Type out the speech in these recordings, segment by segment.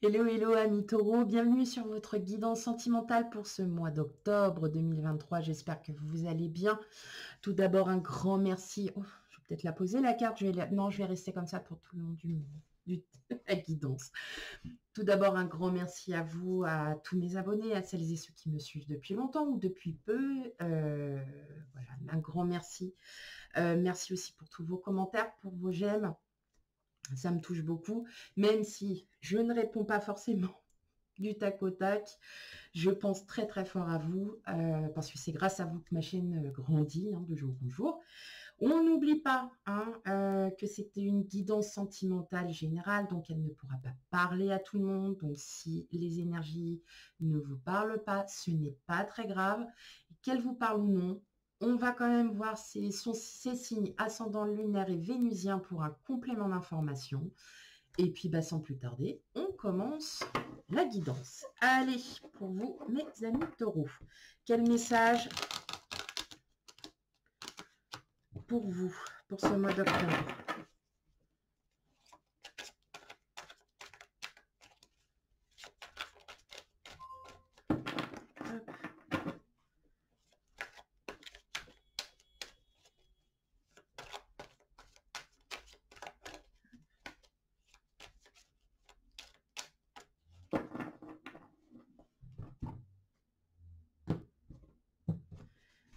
Hello, hello, amis taureaux, bienvenue sur votre guidance sentimentale pour ce mois d'octobre 2023. J'espère que vous allez bien. Tout d'abord, un grand merci. Oh, je vais peut-être la poser la carte. Non, je vais rester comme ça pour tout le long de la guidance. Tout d'abord, un grand merci à vous, à tous mes abonnés, à celles et ceux qui me suivent depuis longtemps ou depuis peu. Voilà, un grand merci. Merci aussi pour tous vos commentaires, pour vos j'aime. Ça me touche beaucoup, même si je ne réponds pas forcément du tac au tac. Je pense très très fort à vous, parce que c'est grâce à vous que ma chaîne grandit de jour en jour. On n'oublie pas que c'était une guidance sentimentale générale, donc elle ne pourra pas parler à tout le monde. Donc si les énergies ne vous parlent pas, ce n'est pas très grave. Qu'elles vous parlent ou non, on va quand même voir ces signes ascendant lunaire et vénusien pour un complément d'information. Et puis, sans plus tarder, on commence la guidance. Allez, pour vous, mes amis taureaux, quel message pour vous, pour ce mois d'octobre?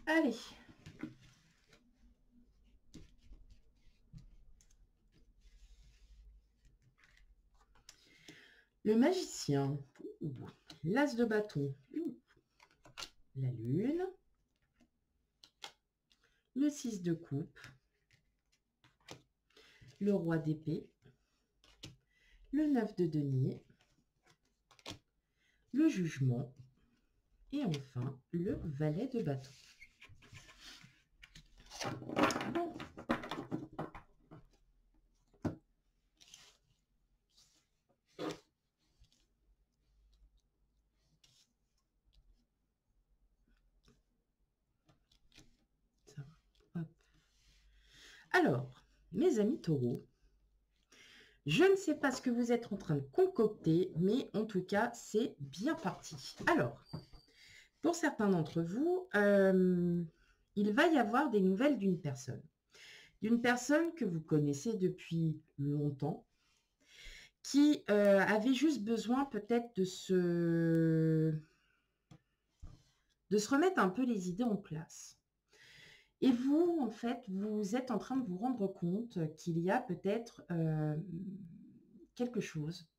Allez. Le magicien, l'as de bâton, la lune, le 6 de coupe, le roi d'épée, le 9 de denier, le jugement et enfin le valet de bâton. Bon. Ça va. Hop. Alors, mes amis taureaux, je ne sais pas ce que vous êtes en train de concocter, mais en tout cas, c'est bien parti. Alors, pour certains d'entre vous, il va y avoir des nouvelles d'une personne. D'une personne que vous connaissez depuis longtemps, qui avait juste besoin peut-être de se remettre un peu les idées en place. Et vous, en fait, vous êtes en train de vous rendre compte qu'il y a peut-être quelque chose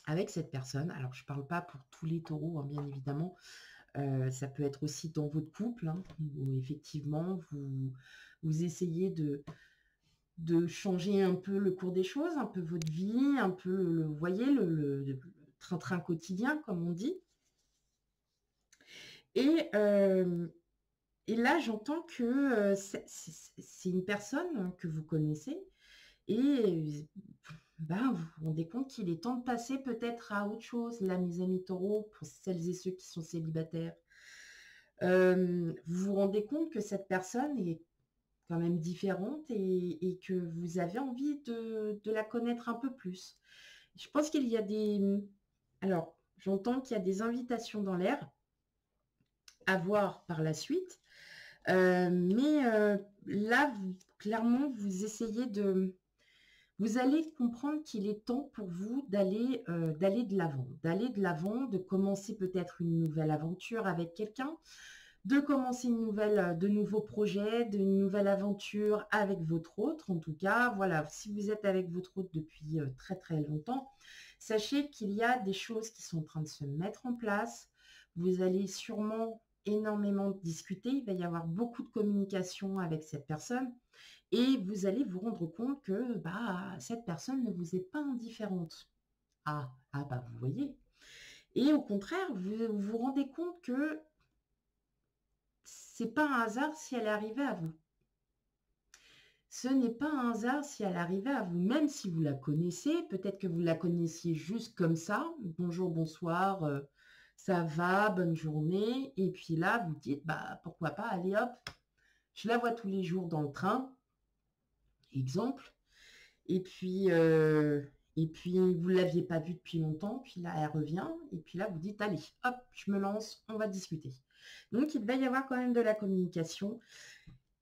avec cette personne. Alors, je ne parle pas pour tous les taureaux, bien évidemment. Ça peut être aussi dans votre couple, où effectivement, vous essayez de changer un peu le cours des choses, un peu votre vie, un peu, vous voyez, le train-train quotidien, comme on dit. Et là, j'entends que c'est une personne que vous connaissez et vous vous rendez compte qu'il est temps de passer peut-être à autre chose, là, mes amis taureaux, pour celles et ceux qui sont célibataires. Vous vous rendez compte que cette personne est quand même différente et que vous avez envie de la connaître un peu plus. Je pense qu'il y a des... Alors, j'entends qu'il y a des invitations dans l'air à voir par la suite. Mais là, clairement, vous essayez de... Vous allez comprendre qu'il est temps pour vous d'aller de l'avant, de commencer peut-être une nouvelle aventure avec quelqu'un, de commencer de nouveaux projets, de nouvelles aventures avec votre autre. En tout cas, voilà, si vous êtes avec votre autre depuis très très longtemps, sachez qu'il y a des choses qui sont en train de se mettre en place. Vous allez sûrement énormément discuter, il va y avoir beaucoup de communication avec cette personne et vous allez vous rendre compte que cette personne ne vous est pas indifférente. Vous voyez. Et au contraire, vous vous rendez compte que c'est pas un hasard si elle est arrivée à vous. Ce n'est pas un hasard si elle arrivait à vous, même si vous la connaissez. Peut-être que vous la connaissiez juste comme ça. Bonjour, bonsoir, ça va, bonne journée. Et puis là, vous dites, pourquoi pas, allez hop, je la vois tous les jours dans le train. Exemple. Et puis Et puis, vous ne l'aviez pas vue depuis longtemps, puis là, elle revient, et puis là, vous dites, allez, hop, je me lance, on va discuter. Donc, il va y avoir quand même de la communication.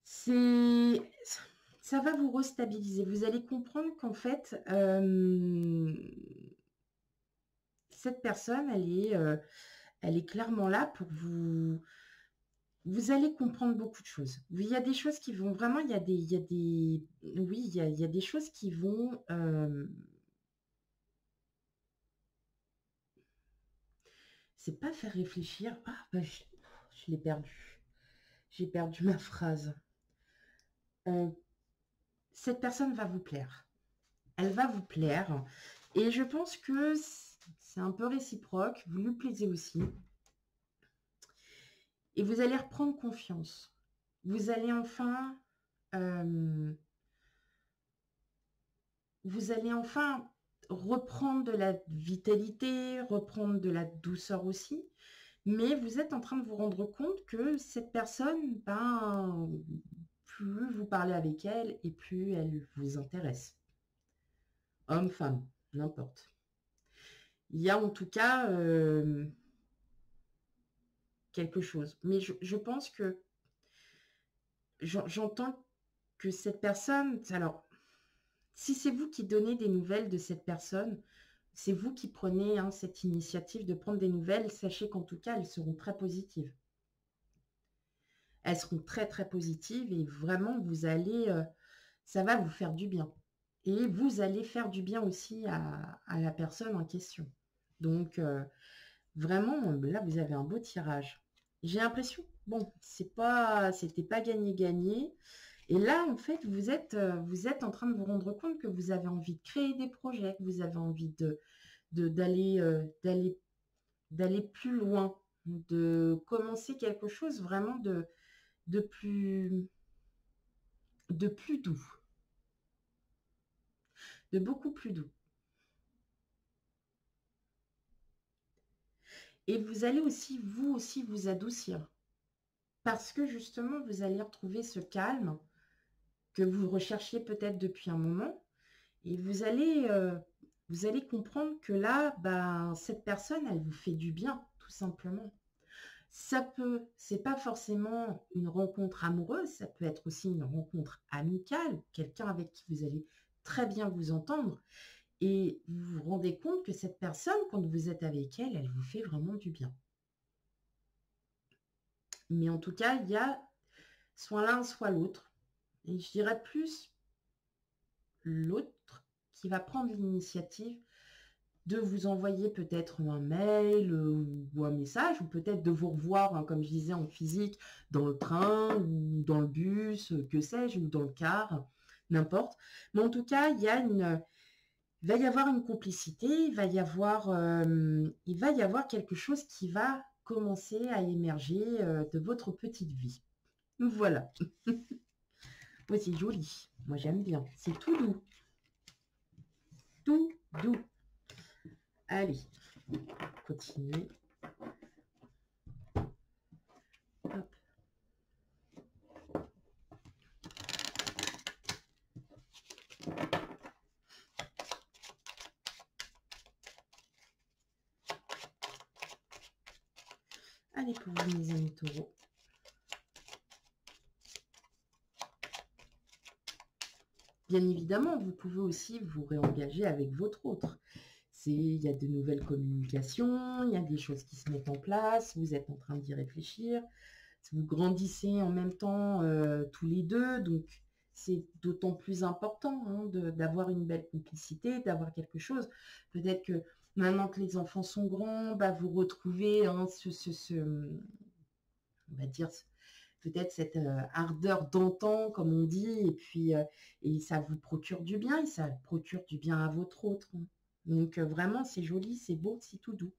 C'est... Ça va vous restabiliser. Vous allez comprendre qu'en fait, cette personne, elle est clairement là pour vous. Vous allez comprendre beaucoup de choses. Il y a des choses qui vont vraiment, oui, il y a des choses qui vont, c'est pas faire réfléchir. Ah, bah, je l'ai perdu. J'ai perdu ma phrase. Euh, cette personne va vous plaire. Elle va vous plaire. Et je pense que c'est un peu réciproque. Vous lui plaisez aussi. Et vous allez reprendre confiance. Vous allez enfin... euh, vous allez enfin reprendre de la vitalité, reprendre de la douceur aussi. Mais vous êtes en train de vous rendre compte que cette personne, ben, plus vous parlez avec elle et plus elle vous intéresse. Homme, femme, n'importe. Il y a en tout cas quelque chose. Mais je pense que j'entends que cette personne, alors, si c'est vous qui donnez des nouvelles de cette personne, c'est vous qui prenez cette initiative de prendre des nouvelles, sachez qu'en tout cas, elles seront très positives. Elles seront très, très positives et vraiment, ça va vous faire du bien. Et vous allez faire du bien aussi à la personne en question. Donc, vraiment, là, vous avez un beau tirage. J'ai l'impression, bon, c'était pas gagné-gagné. Et là, en fait, vous êtes en train de vous rendre compte que vous avez envie de créer des projets, que vous avez envie d'aller plus loin, de commencer quelque chose vraiment de plus, de plus doux, de beaucoup plus doux. Et vous allez aussi, vous aussi, vous adoucir. Parce que justement, vous allez retrouver ce calme que vous recherchiez peut-être depuis un moment. Et vous allez comprendre que là, ben, cette personne, elle vous fait du bien, tout simplement. C'est pas forcément une rencontre amoureuse, ça peut être aussi une rencontre amicale, quelqu'un avec qui vous allez très bien vous entendre. Et vous vous rendez compte que cette personne, quand vous êtes avec elle, elle vous fait vraiment du bien. Mais en tout cas, il y a soit l'un, soit l'autre. Et je dirais plus l'autre qui va prendre l'initiative de vous envoyer peut-être un mail ou un message, ou peut-être de vous revoir, comme je disais, en physique, dans le train ou dans le bus, que sais-je, ou dans le car, n'importe. Mais en tout cas, il va y avoir une complicité, il va y avoir quelque chose qui va commencer à émerger de votre petite vie. Voilà. Moi, c'est joli. Moi, j'aime bien. C'est tout doux. Tout doux. Allez, continuez. Hop. Allez, pour vous, mes amis taureaux. Bien évidemment, vous pouvez aussi vous réengager avec votre autre. Il y a de nouvelles communications, il y a des choses qui se mettent en place, vous êtes en train d'y réfléchir, vous grandissez en même temps tous les deux, donc c'est d'autant plus important d'avoir une belle complicité, d'avoir quelque chose. Peut-être que maintenant que les enfants sont grands, bah, vous retrouvez on va dire, peut-être cette ardeur d'antan, comme on dit, et puis et ça vous procure du bien, et ça procure du bien à votre autre. Donc vraiment, c'est joli, c'est beau, c'est tout doux.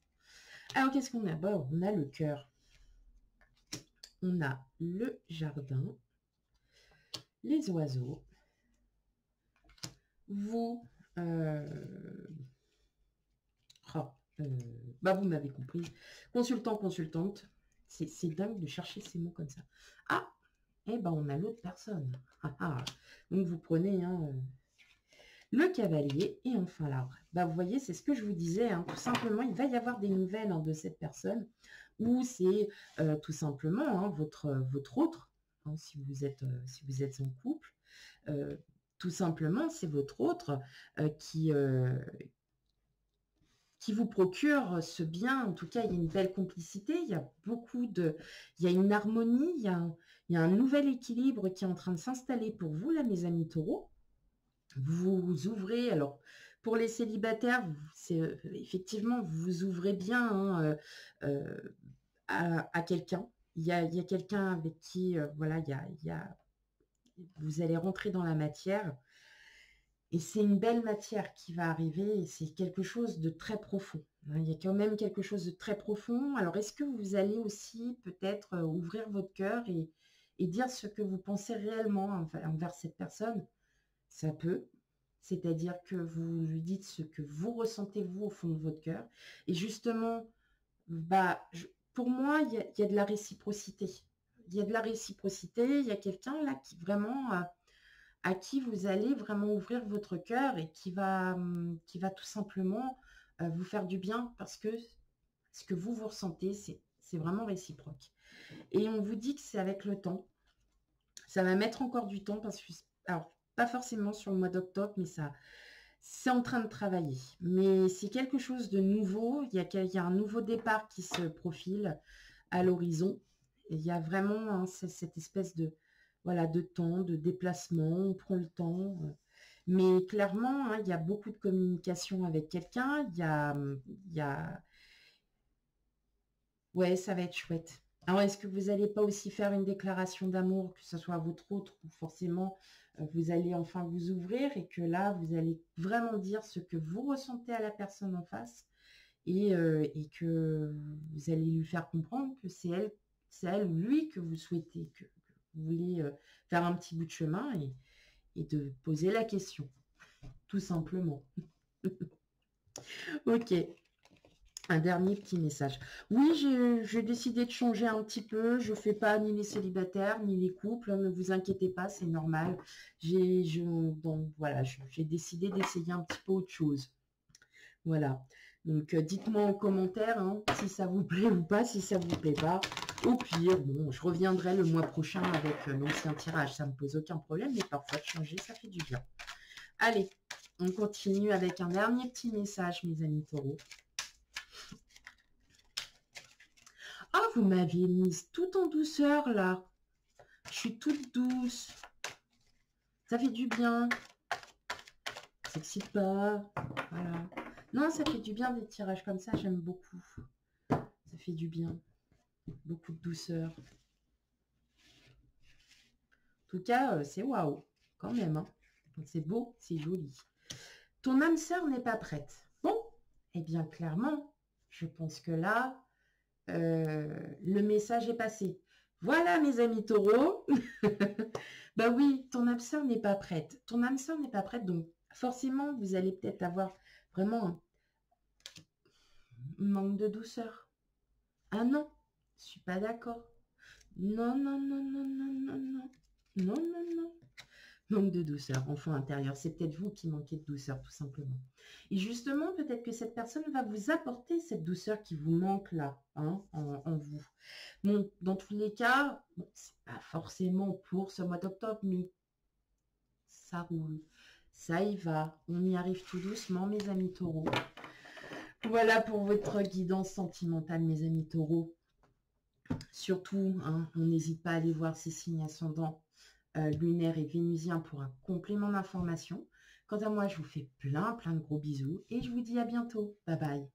Alors, qu'est-ce qu'on a? Bon, on a le cœur. On a le jardin, les oiseaux, vous, oh, bah vous m'avez compris, consultant, consultante, c'est dingue de chercher ces mots comme ça. Ah, et ben on a l'autre personne. Donc vous prenez, le cavalier et enfin l'arbre. Bah, vous voyez, c'est ce que je vous disais, hein, tout simplement, il va y avoir des nouvelles hein, de cette personne, ou c'est tout simplement hein, votre autre, hein, si vous êtes en couple, euh, tout simplement, c'est votre autre qui vous procure ce bien. En tout cas, il y a une belle complicité, il y a il y a une harmonie, il y a un nouvel équilibre qui est en train de s'installer pour vous, là, mes amis taureaux. Vous ouvrez, alors, pour les célibataires, c'est effectivement, vous vous ouvrez bien hein, à quelqu'un. Il y a quelqu'un avec qui, voilà, vous allez rentrer dans la matière. Et c'est une belle matière qui va arriver et c'est quelque chose de très profond. Hein. Il y a quand même quelque chose de très profond. Alors, est-ce que vous allez aussi peut-être ouvrir votre cœur et dire ce que vous pensez réellement envers cette personne? Ça peut. C'est-à-dire que vous lui dites ce que vous ressentez, vous, au fond de votre cœur. Et justement, bah, pour moi, il y a de la réciprocité. Il y a de la réciprocité. Il y a quelqu'un là qui vraiment... à qui vous allez vraiment ouvrir votre cœur et qui va tout simplement vous faire du bien parce que ce que vous ressentez, c'est vraiment réciproque. Et on vous dit que c'est avec le temps. Ça va mettre encore du temps parce que, alors, pas forcément sur le mois d'octobre, mais ça, c'est en train de travailler. Mais c'est quelque chose de nouveau. Il y a un nouveau départ qui se profile à l'horizon. Il y a vraiment hein, cette espèce de, voilà, de temps, de déplacement, on prend le temps. Mais clairement, hein, il y a beaucoup de communication avec quelqu'un. Il y a... Ouais, ça va être chouette. Alors, est-ce que vous n'allez pas aussi faire une déclaration d'amour, que ce soit à votre autre ou forcément vous allez enfin vous ouvrir et que là, vous allez vraiment dire ce que vous ressentez à la personne en face et que vous allez lui faire comprendre que c'est elle ou lui que vous souhaitez, que vous voulez faire un petit bout de chemin et de poser la question, tout simplement. Ok, un dernier petit message. Oui, j'ai décidé de changer un petit peu. Je ne fais pas ni les célibataires, ni les couples. Ne vous inquiétez pas, c'est normal. Donc voilà, j'ai décidé d'essayer un petit peu autre chose. Voilà. Donc, dites-moi en commentaire hein, si ça vous plaît ou pas, si ça vous plaît pas. Au pire, bon, je reviendrai le mois prochain avec l'ancien tirage. Ça ne me pose aucun problème, mais parfois de changer, ça fait du bien. Allez, on continue avec un dernier petit message, mes amis taureaux. Ah, vous m'aviez mise tout en douceur, là. Je suis toute douce. Ça fait du bien. S'excite pas. Voilà. Non, ça fait du bien des tirages comme ça, j'aime beaucoup. Ça fait du bien. Beaucoup de douceur. En tout cas, c'est waouh, quand même. Hein. C'est beau, c'est joli. Ton âme sœur n'est pas prête. Bon, eh bien, clairement, je pense que là, le message est passé. Voilà, mes amis taureaux. Bah oui, ton âme sœur n'est pas prête. Ton âme sœur n'est pas prête, donc forcément, vous allez peut-être avoir vraiment un manque de douceur. Ah non, je suis pas d'accord. Non, non, non, non, non, non, non. Non, non, non. Manque de douceur, enfant intérieur. C'est peut-être vous qui manquez de douceur, tout simplement. Et justement, peut-être que cette personne va vous apporter cette douceur qui vous manque là, hein, en vous. Bon, dans tous les cas, bon, c'est pas forcément pour ce mois d'octobre, mais ça roule. Ça y va. On y arrive tout doucement, mes amis taureaux. Voilà pour votre guidance sentimentale, mes amis taureaux. Surtout, hein, on n'hésite pas à aller voir ces signes ascendants lunaire et vénusien pour un complément d'information. Quant à moi, je vous fais plein de gros bisous et je vous dis à bientôt. Bye bye.